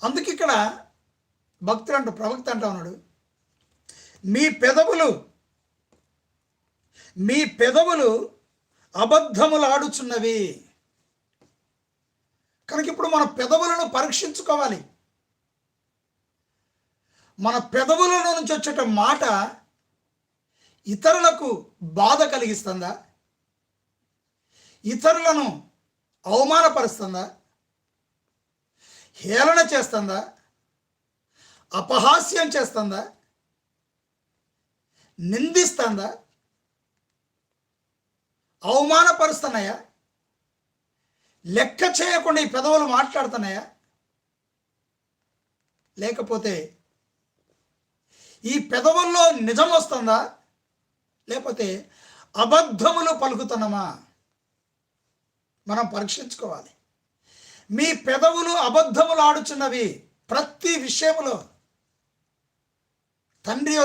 అందుకు ఇక్కడ ప్రవక్త అంటా ఉన్నాడు, మీ పెదవులు అబద్ధములు ఆడుచున్నవి. కనుక ఇప్పుడు మన పెదవులను పరీక్షించుకోవాలి. మన పెదవుల నుంచి వచ్చేట మాట ఇతరులకు బాధ కలిగిస్తుందా, ఇతరులను అవమానపరుస్తుందా, హేళన చేస్తుందా, అపహాస్యం చేస్తుందా, నిందిస్తుందా, అవమానపరుస్తున్నాయా, లెక్క చేయకుండా ఈ పెదవులు మాట్లాడుతున్నాయా, లేకపోతే ఈ పెదవుల్లో నిజం వస్తుందా, లేకపోతే అబద్ధములు పలుకుతున్నామా? మనం పరీక్షించుకోవాలి. మీ పెదవులు అబద్ధములు ఆడుచున్నవి. ప్రతి విషయంలో తండ్రి